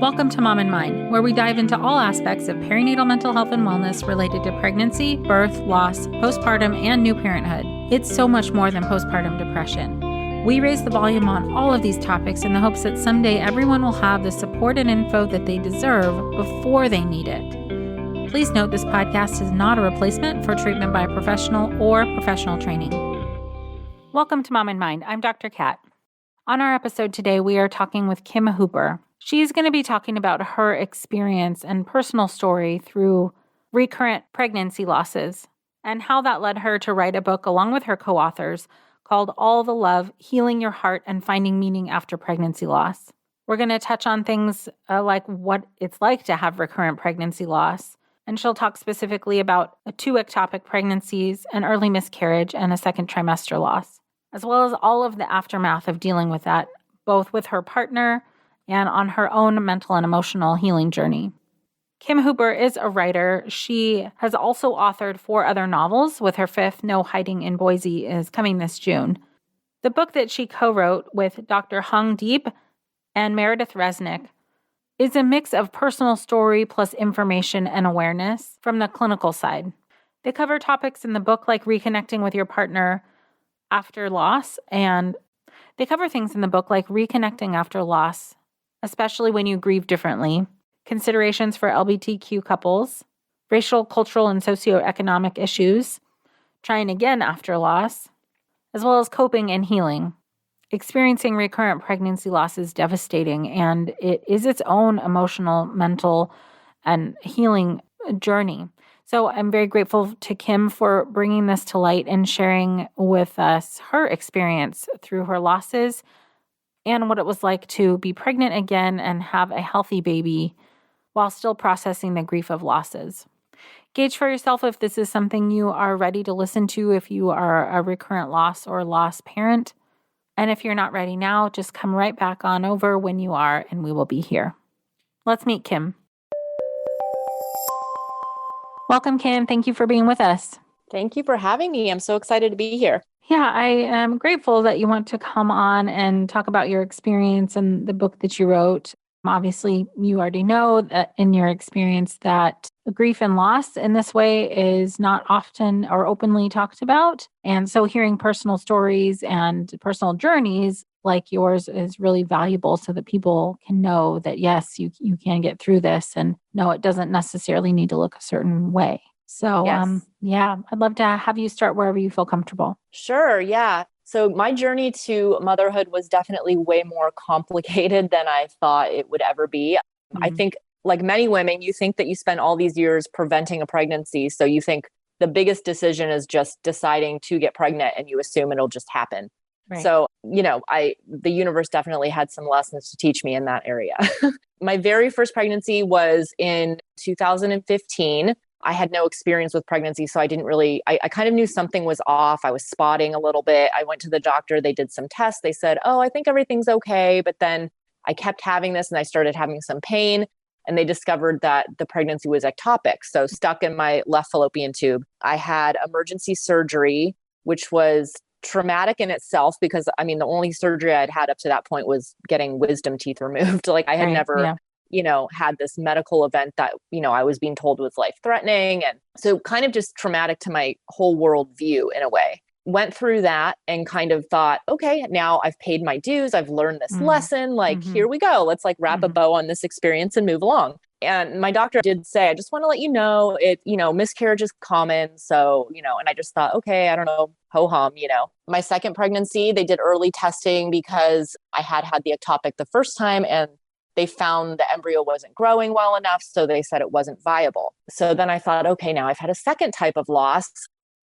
Welcome to Mom and Mind, where we dive into all aspects of perinatal mental health and wellness related to pregnancy, birth, loss, postpartum, and new parenthood. It's so much more than postpartum depression. We raise the volume on all of these topics in the hopes that someday everyone will have the support and info that they deserve before they need it. Please note this podcast is not a replacement for treatment by a professional or professional training. Welcome to Mom and Mind. I'm Dr. Kat. On our episode today, we are talking with Kim Hooper. She's going to be talking about her experience and personal story through recurrent pregnancy losses and how that led her to write a book along with her co-authors called All the Love, Healing Your Heart and Finding Meaning After Pregnancy Loss. We're going to touch on things like what it's like to have recurrent pregnancy loss, and she'll talk specifically about 2 ectopic pregnancies, an early miscarriage, and a second trimester loss, as well as all of the aftermath of dealing with that, both with her partner and on her own mental and emotional healing journey. Kim Hooper is a writer. She has also authored 4 other novels, with her 5th, No Hiding in Boise, is coming this June. The book that she co-wrote with Dr. Hung Deep and Meredith Resnick is a mix of personal story plus information and awareness from the clinical side. They cover topics in the book like reconnecting with your partner after loss, and they cover things in the book like reconnecting after loss, especially when you grieve differently, considerations for LGBTQ couples, racial, cultural, and socioeconomic issues, trying again after loss, as well as coping and healing. Experiencing recurrent pregnancy loss is devastating, and it is its own emotional, mental, and healing journey. So I'm very grateful to Kim for bringing this to light and sharing with us her experience through her losses and what it was like to be pregnant again and have a healthy baby while still processing the grief of losses. Gauge for yourself if this is something you are ready to listen to if you are a recurrent loss or lost parent. And if you're not ready now, just come right back on over when you are, and we will be here. Let's meet Kim. Welcome, Kim. Thank you for being with us. Thank you for having me. I'm so excited to be here. Yeah, I am grateful that you want to come on and talk about your experience and the book that you wrote. Obviously, you already know that in your experience that grief and loss in this way is not often or openly talked about. And so hearing personal stories and personal journeys like yours is really valuable so that people can know that, yes, you can get through this, and no, it doesn't necessarily need to look a certain way. So, yes. I'd love to have you start wherever you feel comfortable. Sure. Yeah. So my journey to motherhood was definitely way more complicated than I thought it would ever be. Mm-hmm. I think, like many women, you think that you spend all these years preventing a pregnancy. So you think the biggest decision is just deciding to get pregnant, and you assume it'll just happen. Right. So, the universe definitely had some lessons to teach me in that area. My very first pregnancy was in 2015. I had no experience with pregnancy, so I didn't really, I kind of knew something was off. I was spotting a little bit. I went to the doctor. They did some tests. They said, oh, I think everything's okay. But then I kept having this and I started having some pain, and they discovered that the pregnancy was ectopic. So stuck in my left fallopian tube. I had emergency surgery, which was traumatic in itself because, the only surgery I'd had up to that point was getting wisdom teeth removed. Like I had never had this medical event that, I was being told was life-threatening. And so kind of just traumatic to my whole world view in a way. Went through that and kind of thought, okay, now I've paid my dues. I've learned this lesson. Here we go. Let's wrap a bow on this experience and move along. And my doctor did say, I just want to let you know, miscarriage is common. So, and I just thought, okay, I don't know, ho-hum, My second pregnancy, they did early testing because I had the ectopic the first time, and they found the embryo wasn't growing well enough. So they said it wasn't viable. So then I thought, okay, now I've had a second type of loss.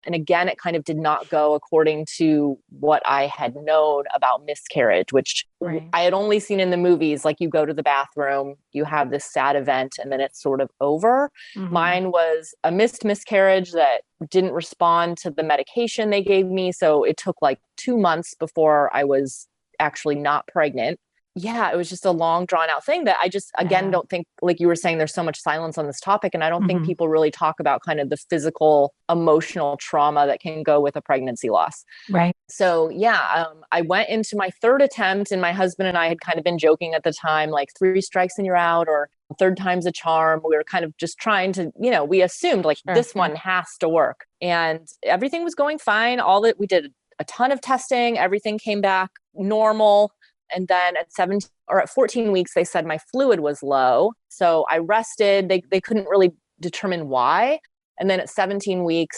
And again, it kind of did not go according to what I had known about miscarriage, which I had only seen in the movies. Like you go to the bathroom, you have this sad event, and then it's sort of over. Mm-hmm. Mine was a miscarriage that didn't respond to the medication they gave me. So it took 2 months before I was actually not pregnant. yeah, it was just a long drawn out thing that I just, again, don't think, like you were saying, there's so much silence on this topic. And I don't think people really talk about kind of the physical, emotional trauma that can go with a pregnancy loss. Right. So yeah, I went into my third attempt, and my husband and I had kind of been joking at the time, like 3 strikes and you're out, or third time's a charm. We were kind of just trying to, we assumed like this one has to work, and everything was going fine. We did a ton of testing. Everything came back normal. And then at 17 or at 14 weeks, they said my fluid was low. So I rested. They couldn't really determine why. And then at 17 weeks,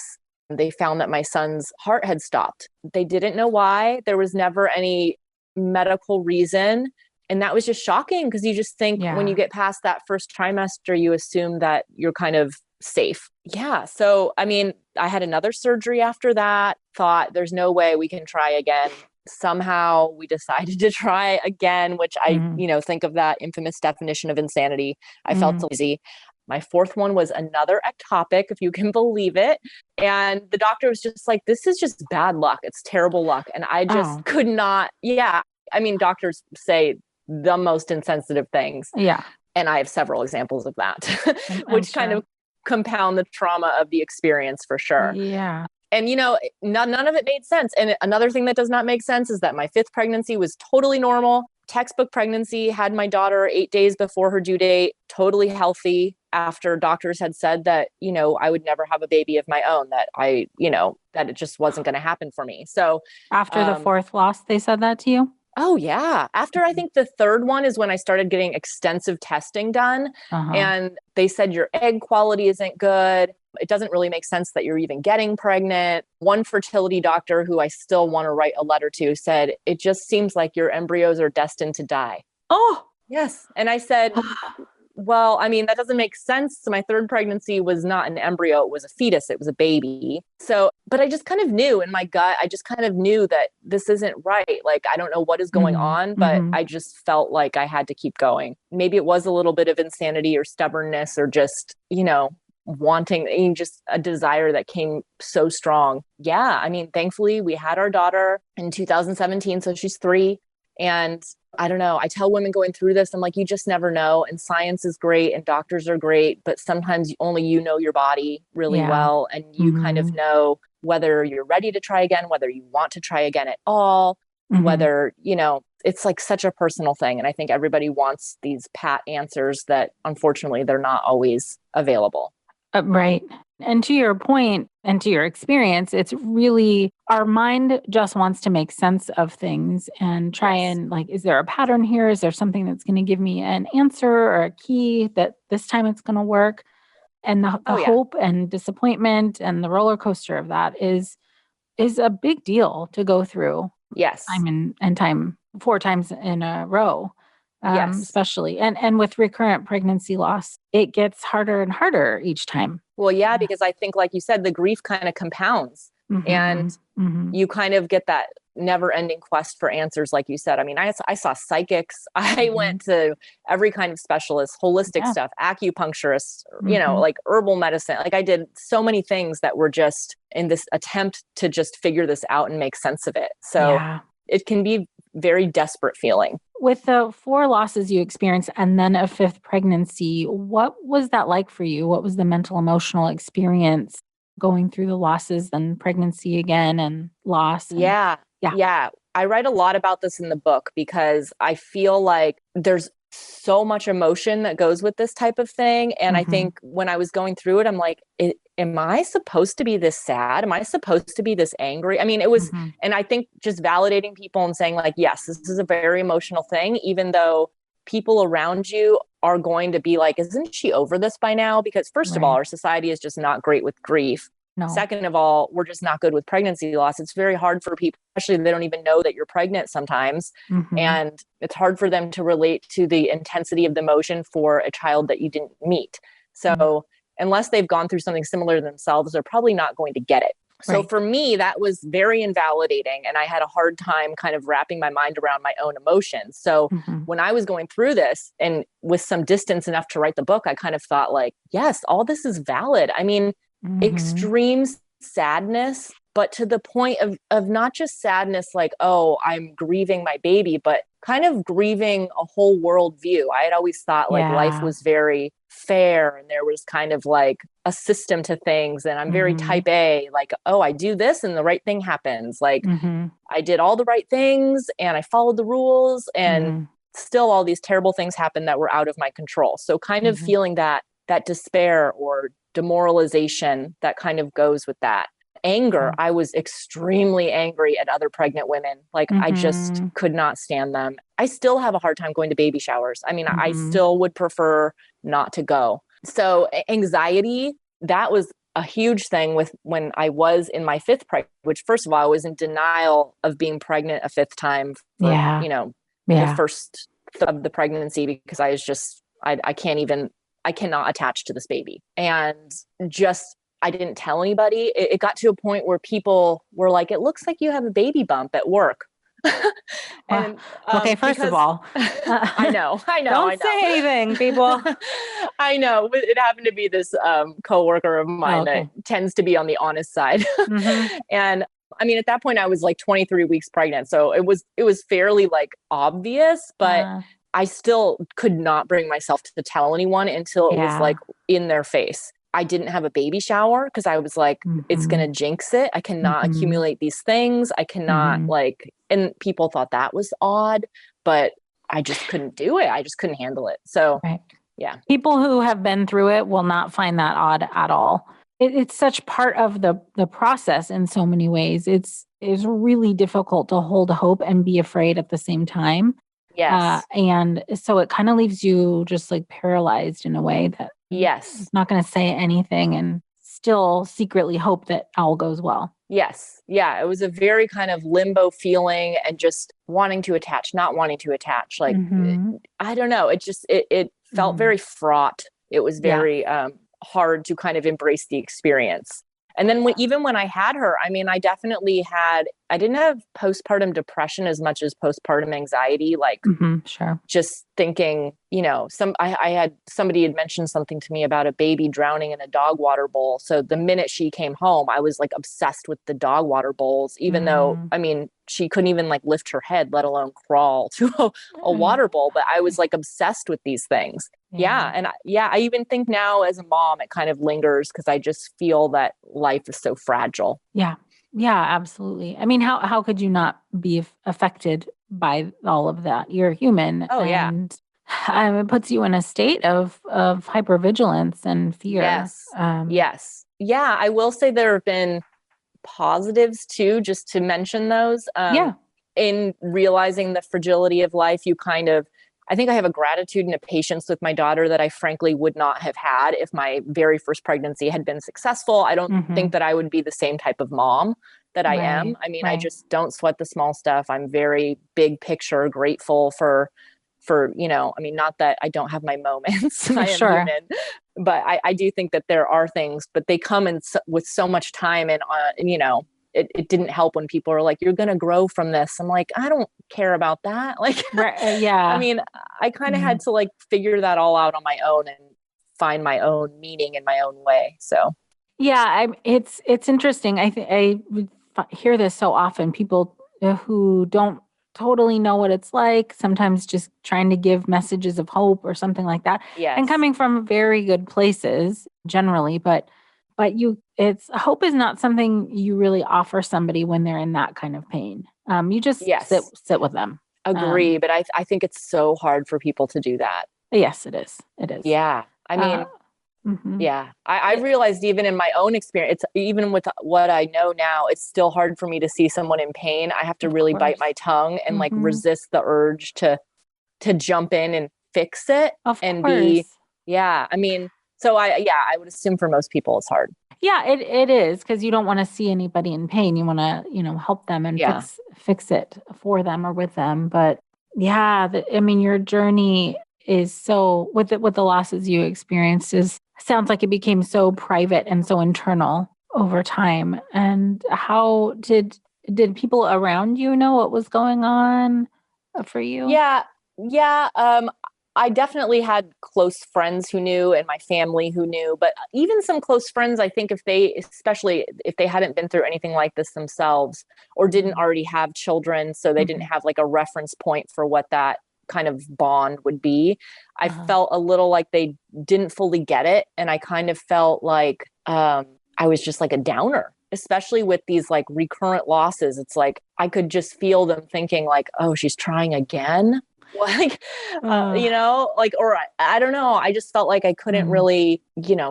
they found that my son's heart had stopped. They didn't know why. There was never any medical reason. And that was just shocking, because you just think when you get past that first trimester, you assume that you're kind of safe. Yeah. So, I mean, I had another surgery after that, thought there's no way we can try again. Somehow we decided to try again, which I, think of that infamous definition of insanity. I felt lazy. My fourth one was another ectopic, if you can believe it. And the doctor was just like, this is just bad luck. It's terrible luck. And I just could not. Yeah. I mean, doctors say the most insensitive things. Yeah. And I have several examples of that, which kind of compound the trauma of the experience for sure. Yeah. And, none of it made sense. And another thing that does not make sense is that my fifth pregnancy was totally normal. Textbook pregnancy, had my daughter 8 days before her due date, totally healthy, after doctors had said that, I would never have a baby of my own, that that it just wasn't going to happen for me. So after the fourth loss, they said that to you? Oh, yeah. After I think the third one is when I started getting extensive testing done. And they said your egg quality isn't good. It doesn't really make sense that you're even getting pregnant. One fertility doctor, who I still want to write a letter to, said, it just seems like your embryos are destined to die. Oh, yes. And I said, well, I mean, that doesn't make sense. So my third pregnancy was not an embryo. It was a fetus. It was a baby. So, but I just kind of knew in my gut, I just kind of knew that this isn't right. Like, I don't know what is going on, but I just felt like I had to keep going. Maybe it was a little bit of insanity or stubbornness, or just, wanting, just a desire that came so strong. Yeah. I mean, thankfully we had our daughter in 2017. So she's 3. And I don't know, I tell women going through this, I'm like, you just never know. And science is great and doctors are great, but sometimes only you know your body really well. And you kind of know whether you're ready to try again, whether you want to try again at all, whether, it's like such a personal thing. And I think everybody wants these pat answers that unfortunately they're not always available. Right. And to your point and to your experience, it's really, our mind just wants to make sense of things and try and like, is there a pattern here? Is there something that's going to give me an answer or a key that this time it's going to work? And the hope and disappointment and the roller coaster of that is a big deal to go through. Yes. Time and time, 4 times in a row. Especially. And with recurrent pregnancy loss, it gets harder and harder each time. Well, yeah, because I think, like you said, the grief kind of compounds and you kind of get that never ending quest for answers. Like you said, I mean, I saw psychics. I went to every kind of specialist, holistic stuff, acupuncturists, like herbal medicine. Like I did so many things that were just in this attempt to just figure this out and make sense of it. So it can be very desperate feeling. With the 4 losses you experienced and then a 5th pregnancy, what was that like for you? What was the mental, emotional experience going through the losses and pregnancy again and loss? Yeah. I write a lot about this in the book because I feel like there's so much emotion that goes with this type of thing. And I think when I was going through it, I'm like, am I supposed to be this sad? Am I supposed to be this angry? I mean, it was, and I think just validating people and saying like, yes, this is a very emotional thing, even though people around you are going to be like, isn't she over this by now? Because first of all, our society is just not great with grief. No. Second of all, we're just not good with pregnancy loss. It's very hard for people, especially they don't even know that you're pregnant sometimes. And it's hard for them to relate to the intensity of the emotion for a child that you didn't meet. So unless they've gone through something similar themselves, they're probably not going to get it. So for me, that was very invalidating. And I had a hard time kind of wrapping my mind around my own emotions. So when I was going through this and with some distance enough to write the book, I kind of thought like, yes, all this is valid. I mean, extreme sadness, but to the point of not just sadness, like, oh, I'm grieving my baby, but kind of grieving a whole worldview. I had always thought like life was very fair and there was kind of like a system to things. And I'm very type A, like, oh, I do this and the right thing happens. Like I did all the right things and I followed the rules and still all these terrible things happened that were out of my control. So kind of feeling that despair or demoralization that kind of goes with that. Anger. I was extremely angry at other pregnant women. Like I just could not stand them. I still have a hard time going to baby showers. I mean, I still would prefer not to go. So anxiety, that was a huge thing with when I was in my fifth pregnancy, which first of all, I was in denial of being pregnant a fifth time for, the first of the pregnancy, because I was just, I cannot attach to this baby. And just, I didn't tell anybody. It got to a point where people were like, it looks like you have a baby bump at work. And okay, first of all, I know. Don't say anything, people. I know. It happened to be this coworker of mine that tends to be on the honest side. And I mean, at that point I was like 23 weeks pregnant. So it was fairly like obvious, but I still could not bring myself to tell anyone until it was like in their face. I didn't have a baby shower because I was like, it's going to jinx it. I cannot accumulate these things. I cannot and people thought that was odd, but I just couldn't do it. I just couldn't handle it. So yeah. People who have been through it will not find that odd at all. It's such part of the process in so many ways. It's really difficult to hold hope and be afraid at the same time. Yes. And so it kind of leaves you just like paralyzed in a way that it's not going to say anything and still secretly hope that all goes well. Yes. Yeah. It was a very kind of limbo feeling and just wanting to attach, not wanting to attach. Like, I don't know. It just, it felt very fraught. It was very hard to kind of embrace the experience. And then even when I had her, I mean, I didn't have postpartum depression as much as postpartum anxiety, like just thinking, I had somebody had mentioned something to me about a baby drowning in a dog water bowl. So the minute she came home, I was like obsessed with the dog water bowls, even though, I mean, she couldn't even like lift her head, let alone crawl to a water bowl. But I was like obsessed with these things. Yeah. And I even think now as a mom, it kind of lingers because I just feel that life is so fragile. Yeah. Yeah, absolutely. I mean, how could you not be affected by all of that? You're human. Oh, yeah. And it puts you in a state of hypervigilance and fear. Yes. Yes. Yeah. I will say there have been positives too, just to mention those. In realizing the fragility of life, I think I have a gratitude and a patience with my daughter that I frankly would not have had if my very first pregnancy had been successful. I don't think that I would be the same type of mom that I am. I mean, I just don't sweat the small stuff. I'm very big picture grateful for, I mean, not that I don't have my moments. I am human, but I do think that there are things, but they come with so much time and, it didn't help when people are like, you're going to grow from this. I'm like, I don't care about that. Like, I mean, I kind of had to like figure that all out on my own and find my own meaning in my own way. So, it's interesting. I hear this so often, people who don't totally know what it's like, sometimes just trying to give messages of hope or something like that. Yes. And coming from very good places generally, but hope is not something you really offer somebody when they're in that kind of pain. You just sit with them. Agree. But I think it's so hard for people to do that. Yes, it is. It is. Yeah. I mean, I realized even in my own experience, even with what I know now, it's still hard for me to see someone in pain. I have to really bite my tongue and like resist the urge to jump in and fix it I mean, so I would assume for most people it's hard. Yeah, it is, because you don't want to see anybody in pain. You want to, help them and fix it for them or with them. But I mean, your journey is so, with the losses you experienced, sounds like it became so private and so internal over time. And how did people around you know what was going on for you? Yeah. I definitely had close friends who knew and my family who knew, but even some close friends, I think especially if they hadn't been through anything like this themselves or didn't already have children, so they didn't have like a reference point for what that kind of bond would be. I felt a little like they didn't fully get it. And I kind of felt like I was just like a downer, especially with these like recurrent losses. It's like, I could just feel them thinking like, oh, she's trying again. Like, like, or I don't know. I just felt like I couldn't really,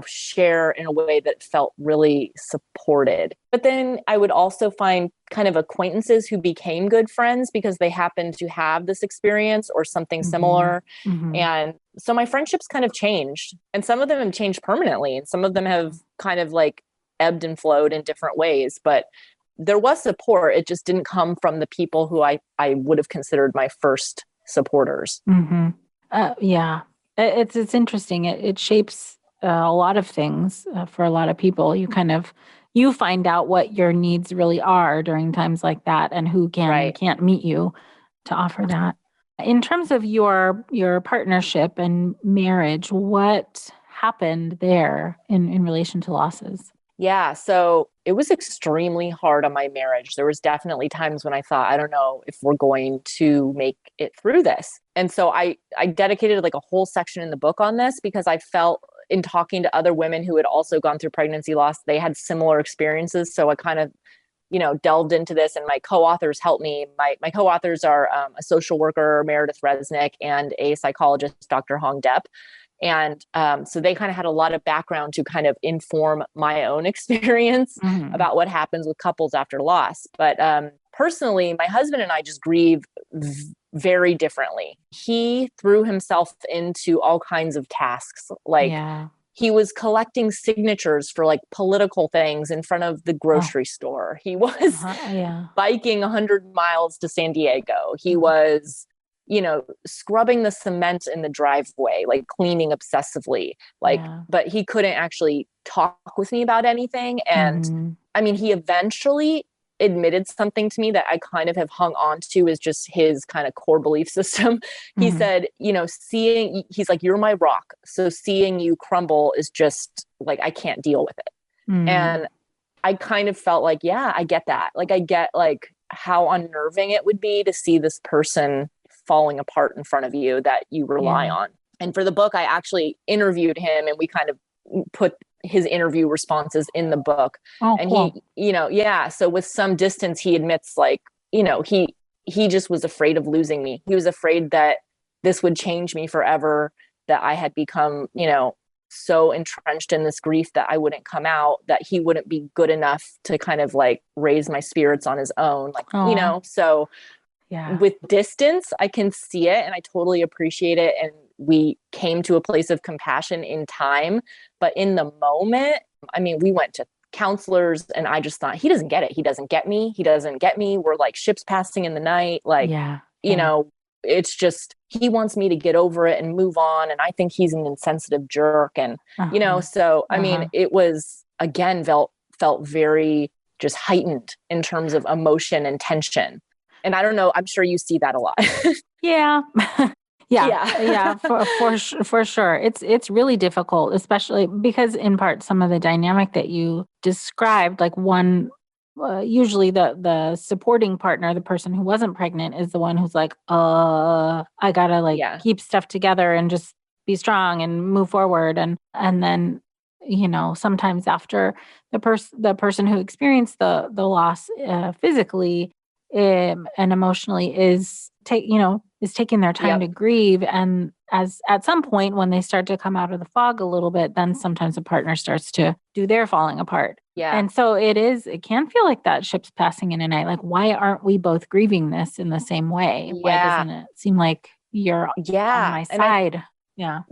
share in a way that felt really supported. But then I would also find kind of acquaintances who became good friends because they happened to have this experience or something similar. And so my friendships kind of changed, and some of them have changed permanently, and some of them have kind of like ebbed and flowed in different ways. But there was support. It just didn't come from the people who I would have considered my first supporters. Yeah, it's interesting. It shapes a lot of things for a lot of people. You find out what your needs really are during times like that, and who can't meet you to offer that. In terms of your partnership and marriage, what happened there in relation to losses? Yeah. So it was extremely hard on my marriage. There was definitely times when I thought, I don't know if we're going to make it through this. And so I dedicated like a whole section in the book on this because I felt in talking to other women who had also gone through pregnancy loss, they had similar experiences. So I kind of, delved into this, and my co-authors helped me. My co-authors are a social worker, Meredith Resnick, and a psychologist, Dr. Hong Depp. And so they kind of had a lot of background to kind of inform my own experience about what happens with couples after loss. But personally, my husband and I just grieve very differently. He threw himself into all kinds of tasks. He was collecting signatures for like political things in front of the grocery store. He was biking 100 miles to San Diego. He was scrubbing the cement in the driveway, like cleaning obsessively, but he couldn't actually talk with me about anything. And I mean, he eventually admitted something to me that I kind of have hung on to is just his kind of core belief system. He said, he's like, you're my rock. So seeing you crumble is just like, I can't deal with it. And I kind of felt like, yeah, I get that. Like, I get like how unnerving it would be to see this person falling apart in front of you that you rely on. And for the book, I actually interviewed him, and we kind of put his interview responses in the book. And cool. He, so with some distance, he admits like, he just was afraid of losing me. He was afraid that this would change me forever, that I had become, so entrenched in this grief that I wouldn't come out, that he wouldn't be good enough to kind of like raise my spirits on his own. Like, so with distance, I can see it and I totally appreciate it. And we came to a place of compassion in time. But in the moment, I mean, we went to counselors and I just thought, he doesn't get it. He doesn't get me. He doesn't get me. We're like ships passing in the night. Like, it's just, he wants me to get over it and move on. And I think he's an insensitive jerk. And, I mean, it was, again, felt very just heightened in terms of emotion and tension. And I don't know, I'm sure you see that a lot. For sure. It's really difficult, especially because in part, some of the dynamic that you described, like one, usually the supporting partner, the person who wasn't pregnant, is the one who's like, I gotta keep stuff together and just be strong and move forward. And then, sometimes after the person who experienced the loss physically and emotionally is taking their time to grieve. And as at some point when they start to come out of the fog a little bit, then sometimes the partner starts to do their falling apart. Yeah. And so it can feel like that ship's passing in a night. Like, why aren't we both grieving this in the same way? Yeah. Why doesn't it seem like you're on my side?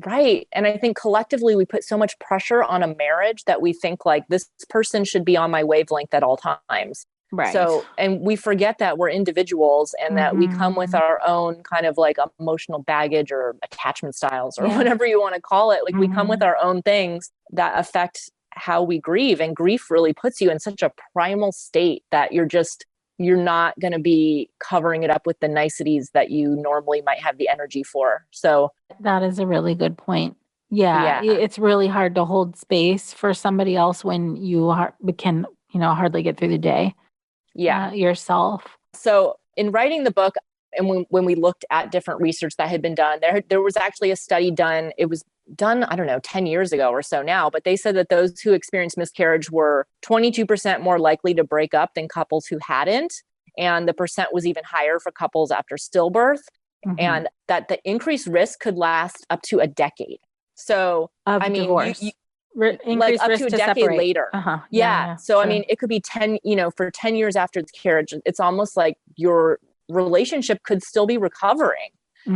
Right. And I think collectively we put so much pressure on a marriage that we think like this person should be on my wavelength at all times. Right. So, and we forget that we're individuals and that we come with our own kind of like emotional baggage or attachment styles or whatever you want to call it. Like we come with our own things that affect how we grieve, and grief really puts you in such a primal state that you're just, you're not going to be covering it up with the niceties that you normally might have the energy for. So that is a really good point. Yeah, yeah, it's really hard to hold space for somebody else when you can, hardly get through the day yeah. yourself. So in writing the book, and when we looked at different research that had been done, there was actually a study done. It was done, I don't know, 10 years ago or so now, but they said that those who experienced miscarriage were 22% more likely to break up than couples who hadn't. And the percent was even higher for couples after stillbirth, and that the increased risk could last up to a decade. So, Of I mean, divorce. like up to a decade later. Yeah. So, sure. I mean, it could be 10, for 10 years after the carriage, it's almost like your relationship could still be recovering,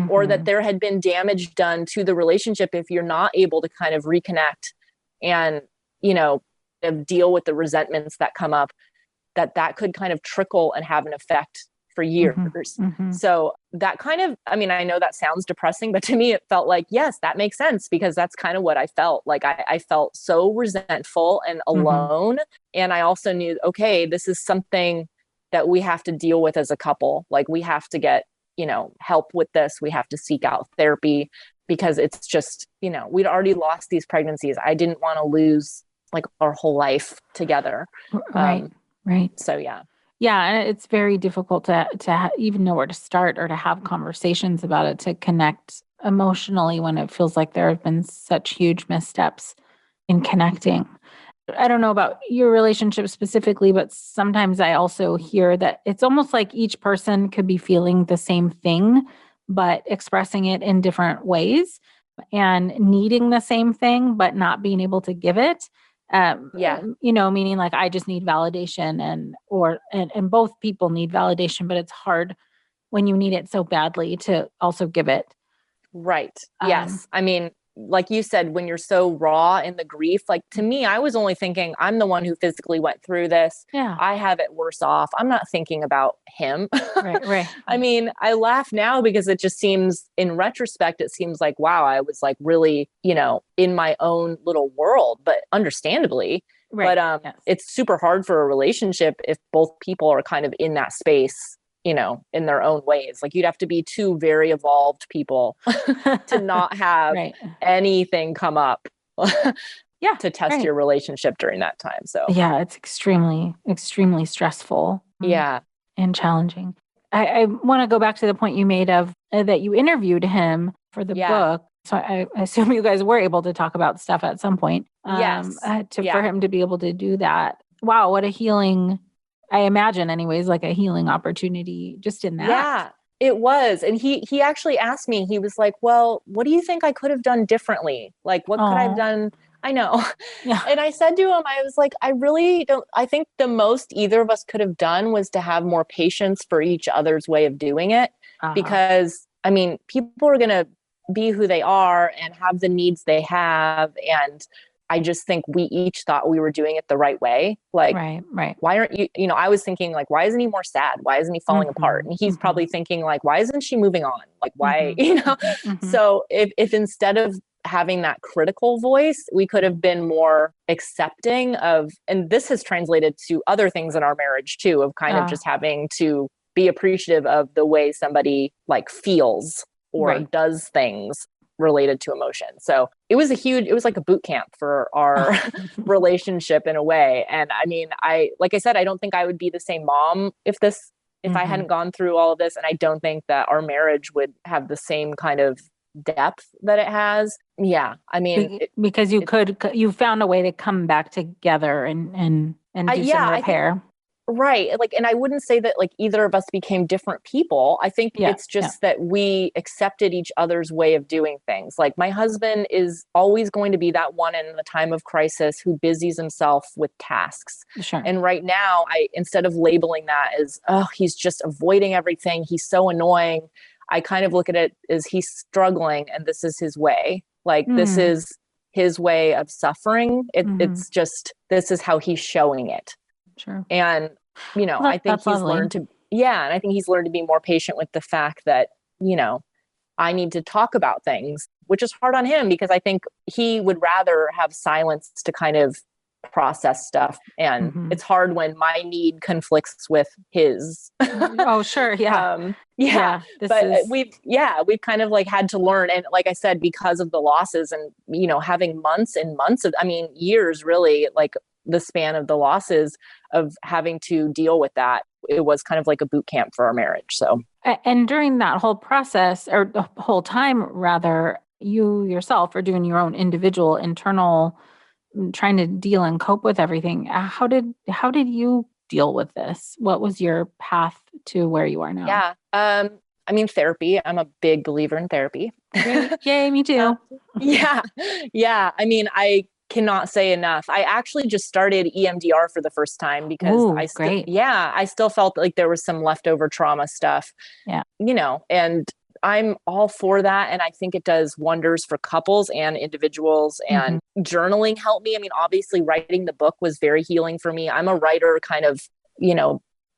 or that there had been damage done to the relationship if you're not able to kind of reconnect and, deal with the resentments that come up, that could kind of trickle and have an effect for years. So that kind of, I mean, I know that sounds depressing, but to me, it felt like, yes, that makes sense, because that's kind of what I felt like. I felt so resentful and alone. And I also knew, okay, this is something that we have to deal with as a couple. Like, we have to get, help with this. We have to seek out therapy, because it's just, we'd already lost these pregnancies. I didn't want to lose like our whole life together. Right. So, yeah. Yeah, and it's very difficult to even know where to start or to have conversations about it, to connect emotionally when it feels like there have been such huge missteps in connecting. I don't know about your relationship specifically, but sometimes I also hear that it's almost like each person could be feeling the same thing, but expressing it in different ways, and needing the same thing, but not being able to give it. Meaning like, I just need validation, and both people need validation, but it's hard when you need it so badly to also give it. Right. Yes. I mean, like you said, when you're so raw in the grief, like, to me, I was only thinking, I'm the one who physically went through this. Yeah. I have it worse off. I'm not thinking about him. Right. I mean, I laugh now because it just seems, in retrospect, it seems like, wow, I was like really, in my own little world, but understandably. Right. But Yes. It's super hard for a relationship if both people are kind of in that space, in their own ways. Like, you'd have to be two very evolved people to not have Right. anything come up to test right. your relationship during that time. So yeah, it's extremely, extremely stressful. yeah. And challenging. I want to go back to the point you made of that you interviewed him for the book. So I assume you guys were able to talk about stuff at some point. Yes. For him to be able to do that. Wow, what a healing, I imagine anyways, like a healing opportunity just in that. Yeah, it was. And he actually asked me, he was like, well, what do you think I could have done differently? Like, what could I have done? I know. Yeah. And I said to him, I was like, I think the most either of us could have done was to have more patience for each other's way of doing it. Because, I mean, people are going to be who they are and have the needs they have. And I just think we each thought we were doing it the right way. Like, right. why aren't you, I was thinking like, why isn't he more sad? Why isn't he falling apart? And he's probably thinking like, why isn't she moving on? Like, why, So if instead of having that critical voice, we could have been more accepting of, and this has translated to other things in our marriage too, of kind of just having to be appreciative of the way somebody like feels or does things related to emotion. So it was like a boot camp for our relationship in a way. And I mean, like I said, I don't think I would be the same mom if I hadn't gone through all of this. And I don't think that our marriage would have the same kind of depth that it has. Yeah. I mean, because you found a way to come back together and do some repair. Right. Like, and I wouldn't say that like either of us became different people. I think it's just that we accepted each other's way of doing things. Like, my husband is always going to be that one in the time of crisis who busies himself with tasks. Sure. And right now, instead of labeling that as, oh, he's just avoiding everything, he's so annoying, I kind of look at it as he's struggling and this is his way. Like, this is his way of suffering. It's just, this is how he's showing it. Sure. And, I think he's learned to, and I think he's learned to be more patient with the fact that, I need to talk about things, which is hard on him because I think he would rather have silence to kind of process stuff. And it's hard when my need conflicts with his. Oh, sure. Yeah. But we've kind of like had to learn. And like I said, because of the losses and, having months and months of, years really, like the span of the losses of having to deal with that, it was kind of like a boot camp for our marriage. So, and during that whole process, or the whole time rather, you yourself are doing your own individual internal, trying to deal and cope with everything. How did you deal with this? What was your path to where you are now? Yeah. Therapy. I'm a big believer in therapy. Yay, me too. Yeah. I cannot say enough. I actually just started EMDR for the first time because I still felt like there was some leftover trauma stuff. Yeah. And I'm all for that. And I think it does wonders for couples and individuals, and journaling helped me. Obviously writing the book was very healing for me. I'm a writer kind of,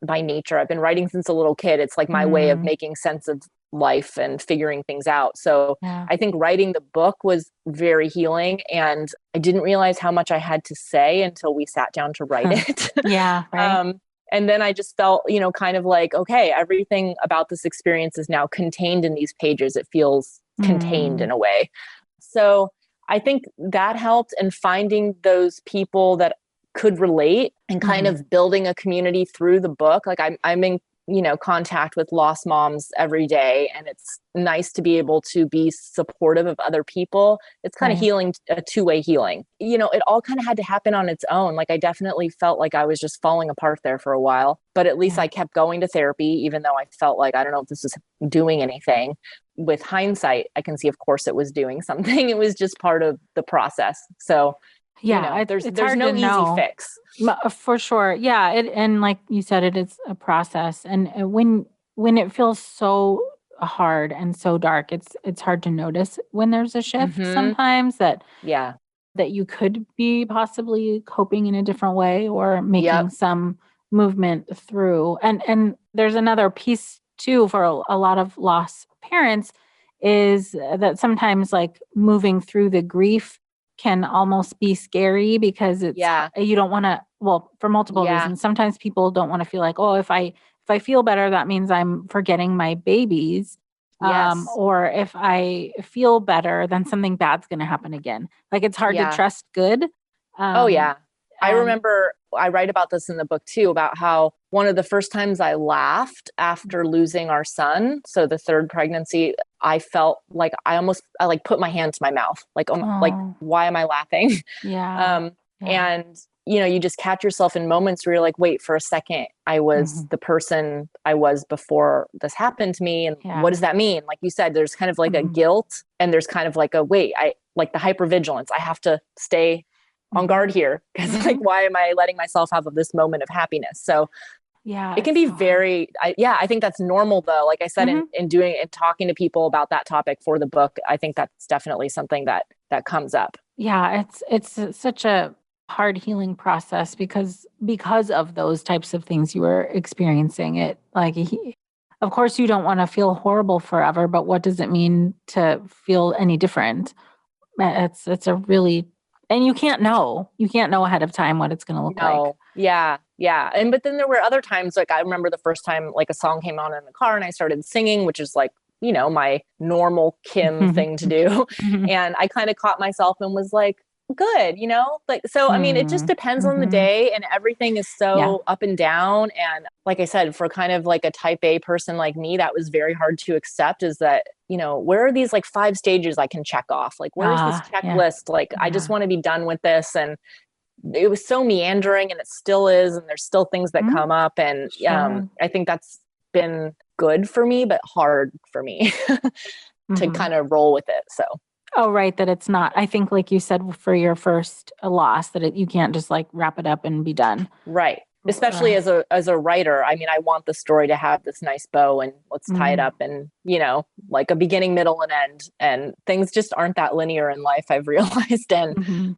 by nature. I've been writing since a little kid. It's like my way of making sense of life and figuring things out. So I think writing the book was very healing, and I didn't realize how much I had to say until we sat down to write it. Yeah. Right. And then I just felt, kind of like, okay, everything about this experience is now contained in these pages. It feels contained in a way. So I think that helped, and finding those people that could relate and kind of building a community through the book. Like I'm in, contact with lost moms every day, and it's nice to be able to be supportive of other people. It's kind of healing, a two-way healing. It all kind of had to happen on its own. Like I definitely felt like I was just falling apart there for a while, but at least I kept going to therapy, even though I felt like, I don't know if this is doing anything. With hindsight, I can see, of course, it was doing something. It was just part of the process. So there's no easy fix. For sure. Yeah. And like you said, it is a process. And when it feels so hard and so dark, it's hard to notice when there's a shift sometimes that you could be possibly coping in a different way or making some movement through. And there's another piece too for a lot of lost parents is that sometimes like moving through the grief can almost be scary because it's you don't want to, for multiple reasons. Sometimes people don't want to feel like, oh, if I feel better, that means I'm forgetting my babies. Or if I feel better, then something bad's going to happen again. Like it's hard to trust good. I remember I write about this in the book too, about how one of the first times I laughed after losing our son, so the third pregnancy, I felt like I put my hand to my mouth, like, like, why am I laughing? And, you just catch yourself in moments where you're like, wait, for a second, I was the person I was before this happened to me. And what does that mean? Like you said, there's kind of like a guilt, and there's kind of like a, wait, I like the hypervigilance. I have to stay on guard here because like, why am I letting myself have this moment of happiness? So it can be very, I think that's normal though. Like I said, in doing and talking to people about that topic for the book, I think that's definitely something that comes up. Yeah. It's such a hard healing process because of those types of things you were experiencing. It like, of course you don't want to feel horrible forever, but what does it mean to feel any different? It's a really, and you can't know ahead of time what it's going to look like. Yeah. But then there were other times, like I remember the first time like a song came on in the car and I started singing, which is like, my normal Kim thing to do. And I kind of caught myself and was like, good, like, so, it just depends on the day, and everything is so up and down. And like I said, for kind of like a type A person like me, that was very hard to accept, is that, where are these like 5 stages I can check off? Like, where's this checklist? Like, I just want to be done with this. And it was so meandering, and it still is. And there's still things that come up. And I think that's been good for me, but hard for me to kind of roll with it. So. Oh, right. That it's not, I think like you said, for your first loss, that you can't just like wrap it up and be done. Right. Especially as a writer. I want the story to have this nice bow, and let's tie it up, and, like a beginning, middle, and end, and things just aren't that linear in life, I've realized. And,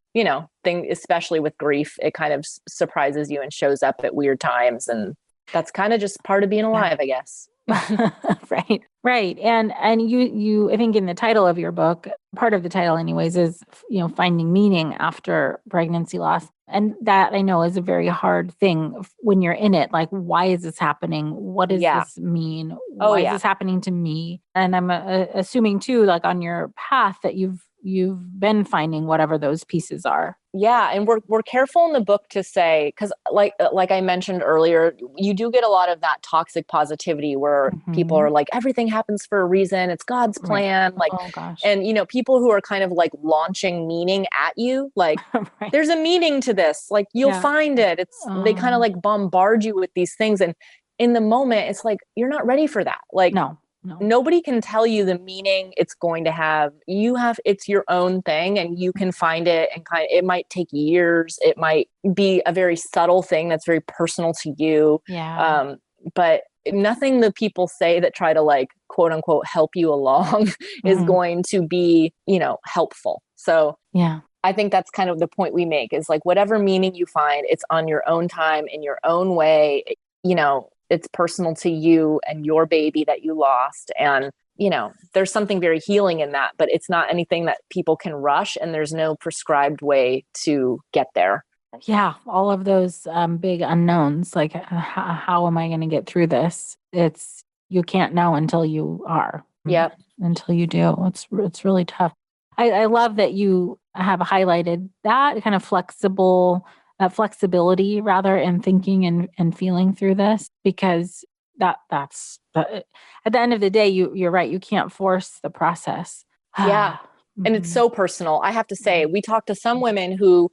especially with grief, it kind of surprises you and shows up at weird times. And that's kind of just part of being alive, I guess. Right. And you, I think in the title of your book, part of the title anyways, is, finding meaning after pregnancy loss. And that I know is a very hard thing when you're in it. Like, why is this happening? What does Yeah. this mean? Oh, Why is yeah. this happening to me? And I'm assuming too, like on your path that you've been finding whatever those pieces are. Yeah. And we're careful in the book to say, because like I mentioned earlier, you do get a lot of that toxic positivity where people are like, everything happens for a reason. It's God's plan. Like, Oh gosh. and people who are kind of like launching meaning at you, like Right. there's a meaning to this, like you'll find it. They kind of like bombard you with these things. And in the moment, it's like, you're not ready for that. Like, No. nobody can tell you the meaning it's going to have. It's your own thing, and you can find it, and it might take years. It might be a very subtle thing that's very personal to you. Yeah. But nothing the people say that try to like, quote unquote, help you along is going to be, helpful. So yeah. I think that's kind of the point we make, is like, whatever meaning you find, it's on your own time, in your own way. It's personal to you and your baby that you lost. And, there's something very healing in that, but it's not anything that people can rush, and there's no prescribed way to get there. Yeah. All of those big unknowns, like how am I going to get through this? You can't know until you are. Yep. Until you do. It's really tough. I love that you have highlighted that kind of flexibility rather in thinking and feeling through this, because that's at the end of the day, you're right. You can't force the process. Yeah. And it's so personal. I have to say, we talked to some women who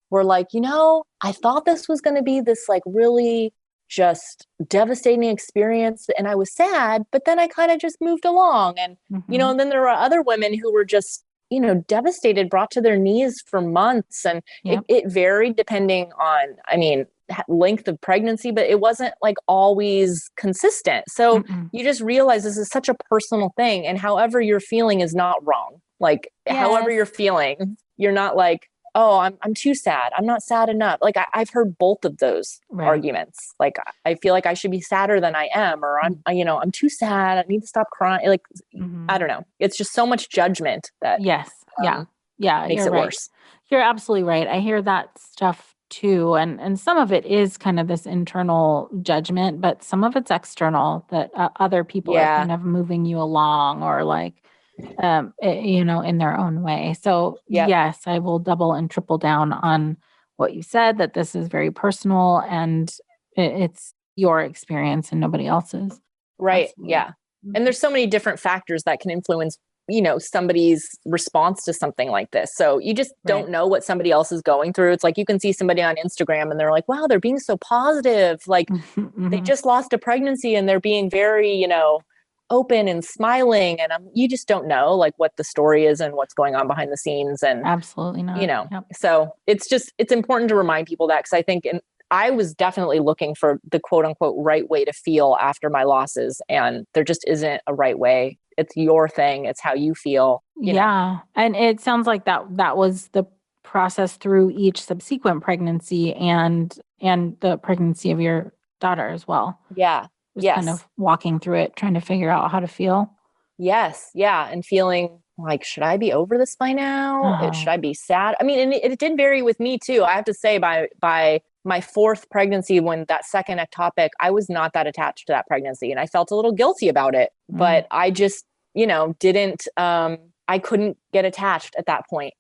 were like, I thought this was going to be this like really just devastating experience, and I was sad, but then I kind of just moved along. And, and then there were other women who were just, devastated, brought to their knees for months. And it varied depending on, length of pregnancy, but it wasn't like always consistent. So you just realize this is such a personal thing, and however you're feeling is not wrong. Like, however you're feeling, you're not like, oh, I'm too sad, I'm not sad enough. Like I've heard both of those arguments. Like, I feel like I should be sadder than I am, or I'm too sad, I need to stop crying. Like, I don't know. It's just so much judgment that makes it worse. You're absolutely right. I hear that stuff too. And some of it is kind of this internal judgment, but some of it's external, that other people are kind of moving you along, or like, in their own way. So yes, I will double and triple down on what you said, that this is very personal, and it's your experience and nobody else's. Right. Absolutely. Yeah. And there's so many different factors that can influence, somebody's response to something like this. So you just don't know what somebody else is going through. It's like, you can see somebody on Instagram and they're like, wow, they're being so positive. Like they just lost a pregnancy and they're being very, open and smiling. And you just don't know like what the story is and what's going on behind the scenes. And absolutely not. So it's important to remind people that, because I think, I was definitely looking for the quote unquote right way to feel after my losses, and there just isn't a right way. It's your thing. It's how you feel. You know? And it sounds like that was the process through each subsequent pregnancy and the pregnancy of your daughter as well. Yeah. Just kind of walking through it, trying to figure out how to feel. Yes. Yeah. And feeling like, should I be over this by now? Should I be sad? I mean, and it did vary with me too. I have to say, by my fourth pregnancy, when that second ectopic, I was not that attached to that pregnancy, and I felt a little guilty about it, but I just, didn't, I couldn't get attached at that point,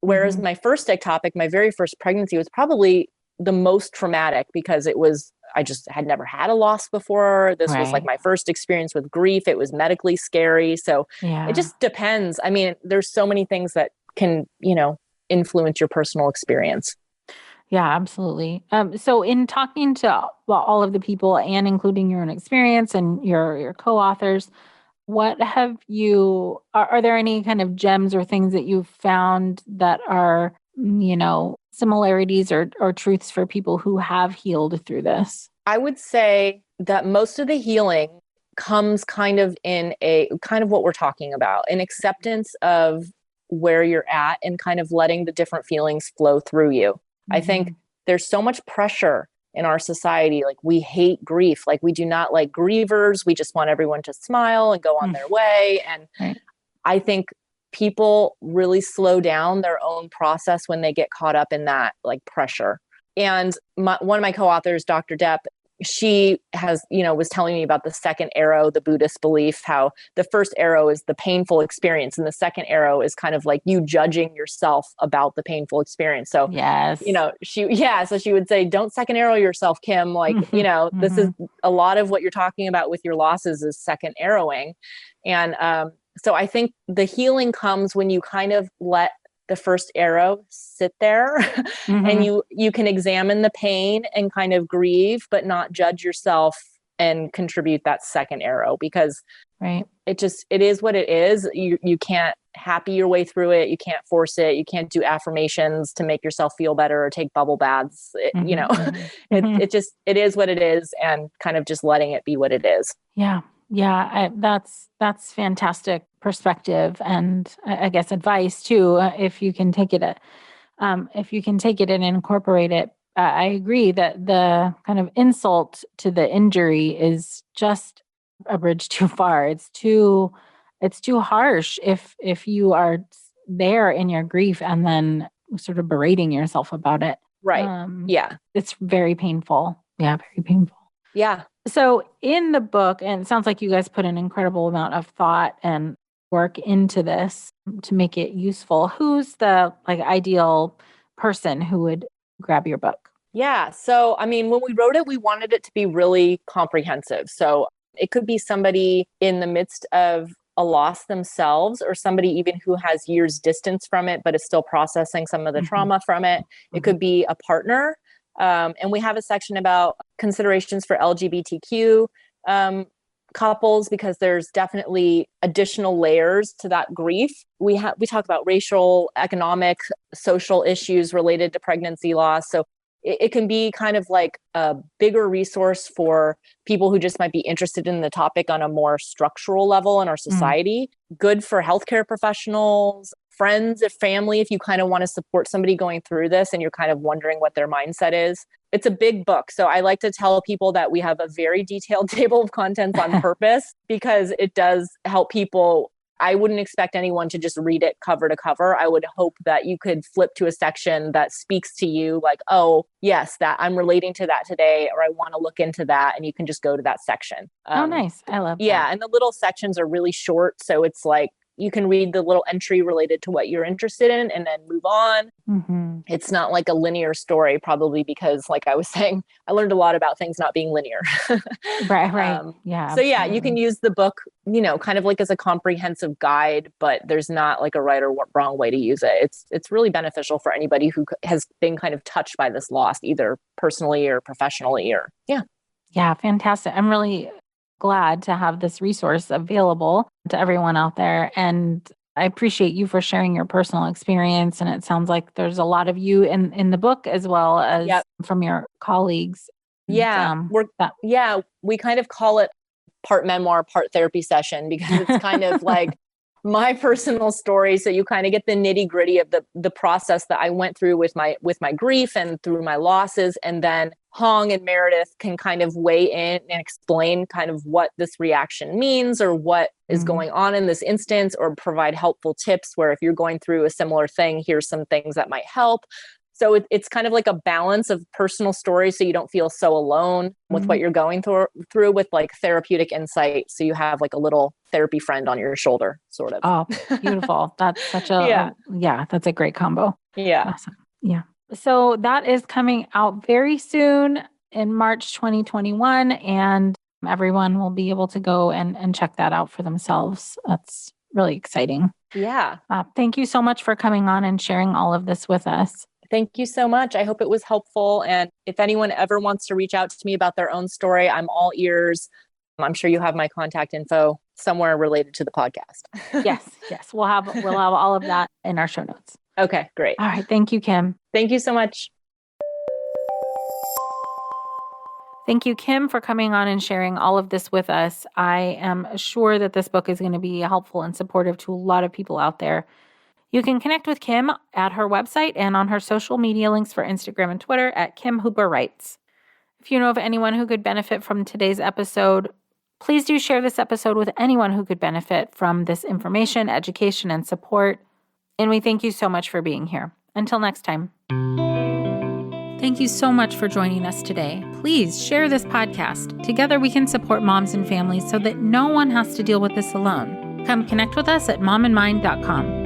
whereas my first ectopic, my very first pregnancy, was probably the most traumatic, because I just had never had a loss before. This was like my first experience with grief. It was medically scary. So it just depends. I mean, there's so many things that can, influence your personal experience. Yeah, absolutely. So in talking to all of the people, and including your own experience and your co-authors, what have are there any kind of gems or things that you've found that are, similarities or truths for people who have healed through this? I would say that most of the healing comes kind of in what we're talking about, an acceptance of where you're at, and kind of letting the different feelings flow through you. I think there's so much pressure in our society. Like, we hate grief. Like, we do not like grievers. We just want everyone to smile and go on their way. And I think people really slow down their own process when they get caught up in that like pressure. And one of my co-authors, Dr. Depp, she has, was telling me about the second arrow, the Buddhist belief, how the first arrow is the painful experience. And the second arrow is kind of like you judging yourself about the painful experience. So, yes. So she would say, don't second arrow yourself, Kim. Like, this is a lot of what you're talking about with your losses is second arrowing. And so I think the healing comes when you kind of let the first arrow sit there and you can examine the pain and kind of grieve, but not judge yourself and contribute that second arrow, because it is what it is. You can't happy your way through it. You can't force it. You can't do affirmations to make yourself feel better or take bubble baths. It is what it is, and kind of just letting it be what it is. Yeah. Yeah. That's fantastic perspective, and I guess advice too, if you can take it, and incorporate it. I agree that the kind of insult to the injury is just a bridge too far. It's too harsh if you are there in your grief and then sort of berating yourself about it. Right. It's very painful. Yeah. Very painful. Yeah. So in the book, and it sounds like you guys put an incredible amount of thought and work into this to make it useful. Who's the ideal person who would grab your book? Yeah. So, I mean, when we wrote it, we wanted it to be really comprehensive. So it could be somebody in the midst of a loss themselves, or somebody even who has years distance from it, but is still processing some of the trauma from it. It could be a partner. And we have a section about considerations for LGBTQ couples, because there's definitely additional layers to that grief. We talk about racial, economic, social issues related to pregnancy loss. So it can be kind of like a bigger resource for people who just might be interested in the topic on a more structural level in our society. Good for healthcare professionals, friends, if family, if you kind of want to support somebody going through this and you're kind of wondering what their mindset is. It's a big book. So I like to tell people that we have a very detailed table of contents on purpose, because it does help people. I wouldn't expect anyone to just read it cover to cover. I would hope that you could flip to a section that speaks to you, like, oh, yes, that I'm relating to that today, or I want to look into that. And you can just go to that section. Oh, nice. I love that. Yeah. And the little sections are really short. So it's like, you can read the little entry related to what you're interested in and then move on. It's not like a linear story, probably because, like I was saying, I learned a lot about things not being linear. Right. Yeah. So yeah, you can use the book, kind of like as a comprehensive guide, but there's not like a right or wrong way to use it. It's really beneficial for anybody who has been kind of touched by this loss, either personally or professionally, or Yeah. Fantastic. I'm really glad to have this resource available to everyone out there. And I appreciate you for sharing your personal experience. And it sounds like there's a lot of you in the book, as well as from your colleagues. Yeah. We kind of call it part memoir, part therapy session, because it's kind of like my personal story. So you kind of get the nitty gritty of the process that I went through with my grief and through my losses. And then Hong and Meredith can kind of weigh in and explain kind of what this reaction means, or what is going on in this instance, or provide helpful tips where if you're going through a similar thing, here's some things that might help. So it's kind of like a balance of personal stories, so you don't feel so alone with what you're going through with like therapeutic insight. So you have like a little therapy friend on your shoulder, sort of. Oh, beautiful. That's such a, that's a great combo. Yeah. Awesome. Yeah. So that is coming out very soon in March 2021, and everyone will be able to go and check that out for themselves. That's really exciting. Yeah. Thank you so much for coming on and sharing all of this with us. Thank you so much. I hope it was helpful. And if anyone ever wants to reach out to me about their own story, I'm all ears. I'm sure you have my contact info somewhere related to the podcast. Yes. We'll have all of that in our show notes. Okay, great. All right. Thank you, Kim. Thank you so much. Thank you, Kim, for coming on and sharing all of this with us. I am sure that this book is going to be helpful and supportive to a lot of people out there. You can connect with Kim at her website and on her social media links for Instagram and Twitter at Kim Hooper Writes. If you know of anyone who could benefit from today's episode, Please do share this episode with anyone who could benefit from this information, education, and support. And we thank you so much for being here. Until next time. Thank you so much for joining us today. Please share this podcast. Together we can support moms and families so that no one has to deal with this alone. Come connect with us at momandmind.com.